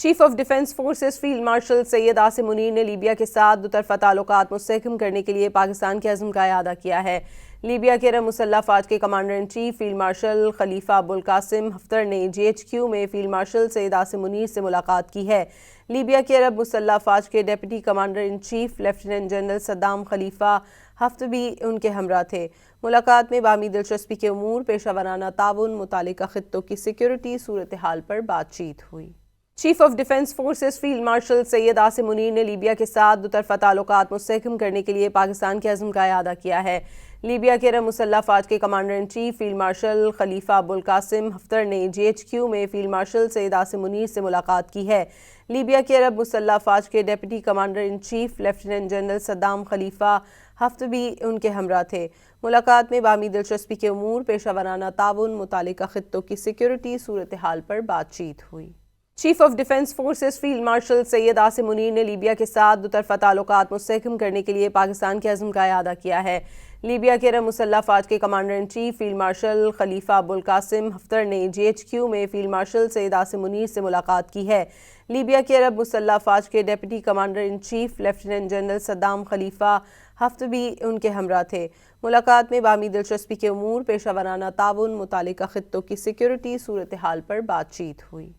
Chief of defence forces field marshal Syed Asim Munir نے Libya کے ساتھ دوطرفہ تعلقات مستحکم کرنے کے لیے پاکستان کے عزم کا اعادہ کیا ہے۔ لیبیا کے عرب مسلح افواج کے commander in chief field marshal خلیفہ ابوالقاسم حفتر نے جی ایچ کیو میں فیلڈ مارشل سید عاصم منیر سے ملاقات کی ہے۔ لیبیا کے عرب مسلح افواج کے deputy commander in chief lieutenant general Saddam خلیفہ حفتر بھی ان کے ہمراہ تھے۔ ملاقات میں باہمی دلچسپی کے امور، پیشہ ورانہ تعاون، متعلقہ خطوں کی سیکیورٹی صورتحال پر بات چیت ہوئی۔ Chief of defence forces field marshal Syed Asim Munir نے لیبیا کے ساتھ دوطرفہ تعلقات مستحکم کرنے کے لیے پاکستان کے عزم کا اعادہ کیا ہے۔ لیبیا کے عرب مسلح افواج کے commander in chief field marshal خلیفہ ابوالقاسم حفتر نے جی ایچ کیو میں فیلڈ مارشل سید عاصم منیر سے ملاقات کی ہے۔ لیبیا کے عرب مسلح افواج کے deputy commander in chief lieutenant general Saddam خلیفہ حفتر بھی ان کے ہمراہ تھے۔ ملاقات میں باہمی دلچسپی کے امور، پیشہ ورانہ تعاون، متعلقہ خطوں کی سیکیورٹی صورتحال پر بات چیت ہوئی۔ Chief of defence forces field marshal Syed Asim Munir نے لیبیا کے ساتھ دوطرفہ تعلقات مستحکم کرنے کے لیے پاکستان کے عزم کا اعادہ کیا ہے۔ لیبیا کے عرب مسلح افواج کے commander in chief field marshal خلیفہ ابوالقاسم حفتر نے جی ایچ کیو میں فیلڈ مارشل سید عاصم منیر سے ملاقات کی ہے۔ لیبیا کے عرب مسلح افواج کے deputy commander in chief lieutenant general Saddam خلیفہ حفتر بھی ان کے ہمراہ تھے۔ ملاقات میں باہمی دلچسپی کے امور، پیشہ ورانہ تعاون، متعلقہ خطوں کی سیکیورٹی صورتحال پر بات چیت ہوئی۔